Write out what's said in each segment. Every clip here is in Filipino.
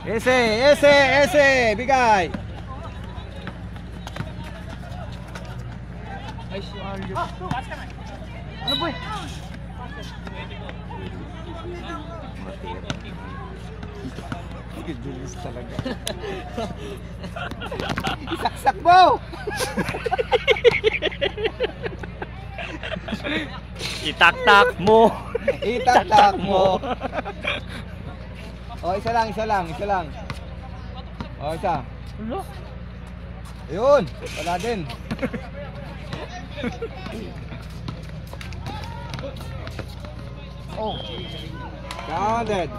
Ese, bigay. Ano boy? Julius talaga. Isaksak mo! Itaktak mo. Itaktak mo. Oh, isa lang. Oh, isa. Hello? Ayun, wala din. Oh. Counted.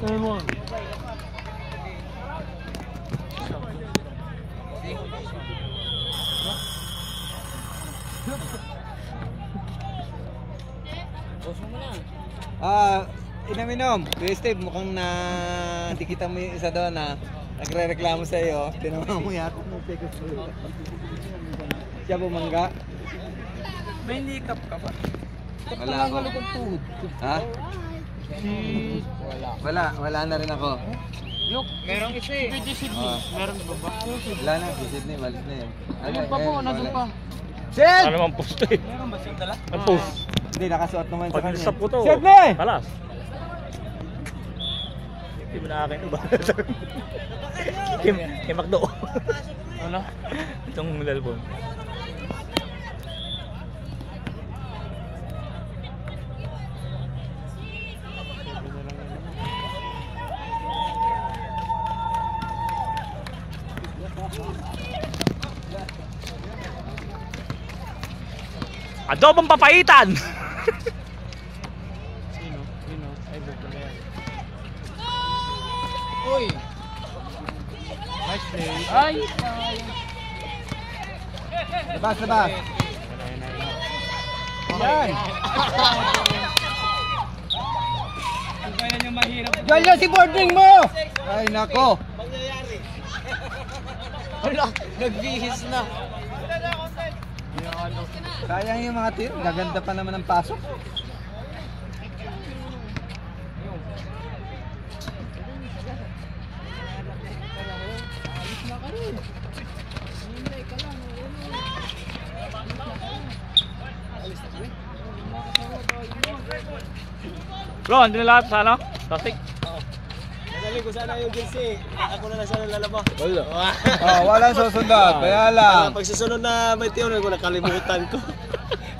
Ewan. Inom. Kuya Steve, mukhang na dikita mo yung isa doon na nagre-reklamo sa iyo. Tinawa mo yata ng pesos mo. Siya bumangga? May likap ka ba? Wala ako. Ha? Wala na rin ako. Yok, merong isa eh. Pwede Sydney. Meron ba ba? Wala na, si Sydney, walis na yun. Ayun pa po, nandun pa. Sid! Ano naman post eh? Meron ba siya dala? Ang post. Hindi, nakasuot naman sa Pag kanya. nisap ko to. Sydney! Kalas. Hindi mo na akin ito ba? Kay Macdo. Ano? Itong lalbon. Adobong papaitan! Sino? Ay, buko na yan. Uy! Nice play. Ay! Labas. Yan! Kaya nyo mahirap. Diyan lang si boarding mo! Ay, nako! Wala, nagbihis na. Sayang yung mga tiro, gaganda pa naman ang pasok. Bro, andun na lahat sa ano? Plastic? Nagaling ko sana yung jersey. Ako na lang sana lalaba. Wala. Walang susunod, kaya lang. Pag susunod na may tiyon ko nakalimutan ko.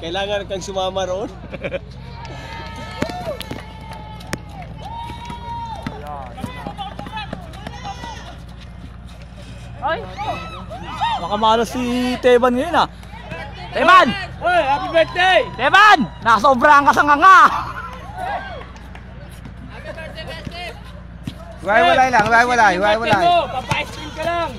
Kailangan kang sumama roon. Ay! Baka malas si Teban ngayon ah. Teban! Hey, happy birthday! Teban! Nakasobrahan ka sa nganga! Hiwalay lang. Papa-ice cream ka lang!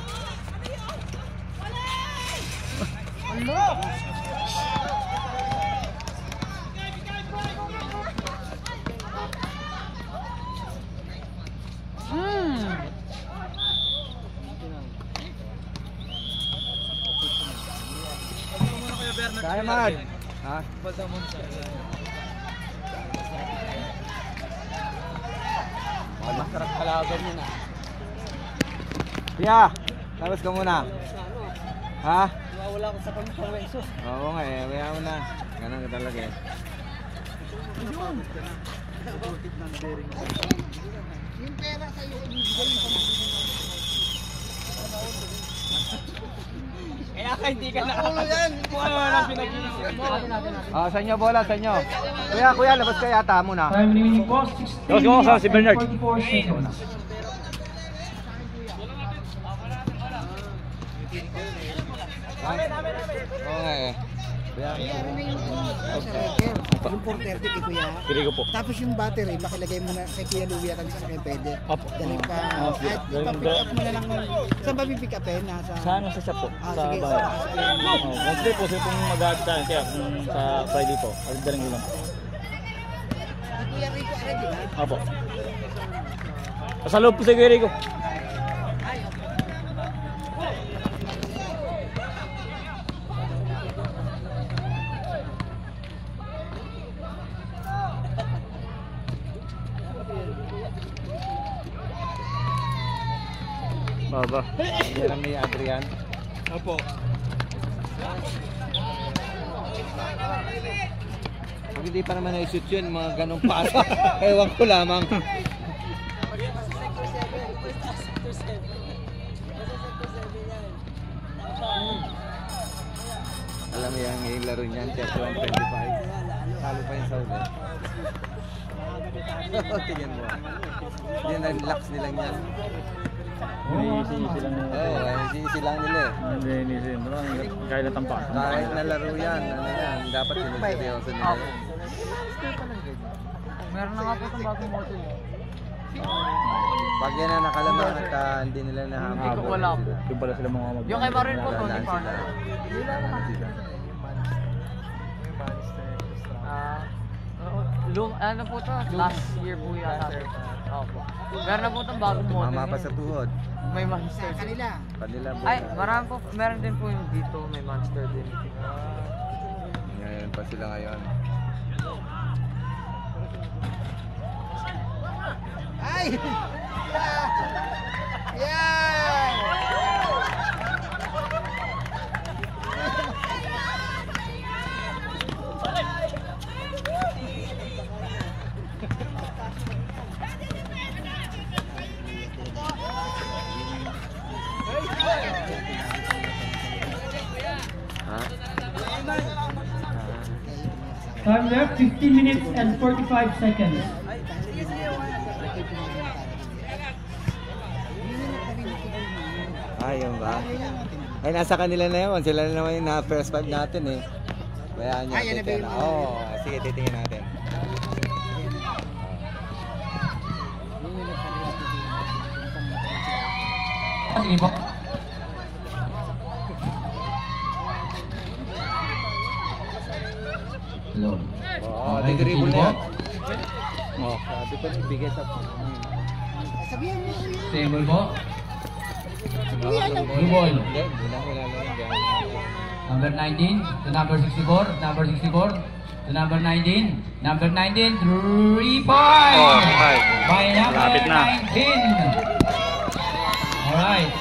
Kaya man. Ha? Masarap kalaban yun ah. Pia, labas ka muna. Ha? Wala ko sa pangweso. Oo nga eh, kaya mo na. Ganun ka talaga eh. Yung pera sa'yo, ibigay mo. Kaya ka hindi ka nakakatawa yan. Kung ano lang pinag-iisip mo. Sa inyo bola, sa inyo. Kuya, labas ka yata muna. Time remaining po, 16 Go, si Bernard. 44 seconds. Oo nga eh. Yung 430 kay Kuya. Pili ko po. Tapos yung battery, makilagay mo na kay Kuya Louie at sa kay pwede. Opo. Dali pa. Kahit ipa-pick up mo na lang. Saan ba pick up eh? Nasa... Saan sa shop po? Sa sige. bahay. Wednesday po, sila pong mag-aad tayo. Kaya sa Friday po, daling ulang. Kuya Rico, ready na? Opo. Pasaloob po si Kuya Rico. Baba. Jeremy Adrian. Opo. Pag hindi pa naman na-shoot yun, mga ganong pasa. Ewan ko lamang. Alam mo yung laro niyan, chapter 125. Talo pa yung Saudi. Tingnan mo. Yan ang relax nilang yan. Easy lang. Oo, easy lang nila eh. Easy. Kaya natampak. Kahit na laro yan, ano yan, dapat sinuseryoso nila yan. Meron na nga po itong bagong model. Pag yan na nakalaman at hindi nila nahabol. Hindi ko wala po. Yung pala sila mga mag- Yung kay Marin po, Tony Nancy Parker. lang. Ano po to? Last year po yata. Opo. Meron na po itong bagong model. Tumama pa sa tuhod. May monster. Kanila Ay, marami po. Meron din po yung dito. May monster din. Ngayon pa sila ngayon. Ay! Yan! Time left 15 minutes and 45 seconds. Ayun ba? Ay, nasa kanila na yun. Sila na naman yung na-first five natin eh. Bayaan nyo. Oo, sige, titingin natin. Sige po. Hello. Oo, di-dribble na yan. Sabi ko, ibigay sa... Stable po. Blue ball. Hindi na wala lang. Number 19 to number 64. Number 64 to number 19. Number 19, 3 points. By number Lapit na. 19. Alright.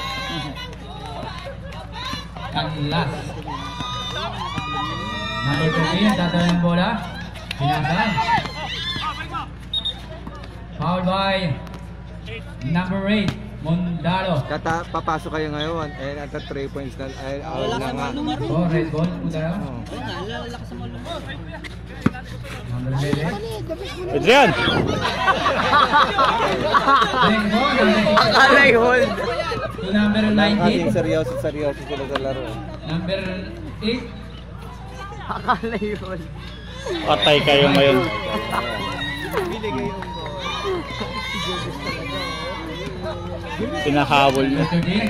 And last. Number 13, tatalo ng bola. Pinasa. Foul by number 8, Mondalo. Papasok kayo ngayon. Eh, at 3 points na. Ay, out na nga. Oh, red ball po tayo. Oo. Number 11. Adrian! Red ball. Alay, hold. To number Kasing 19. seryoso sila sa laro. Number 8. Alay, hold. Patay kayo ngayon. Pinakahabol niya. Number 13.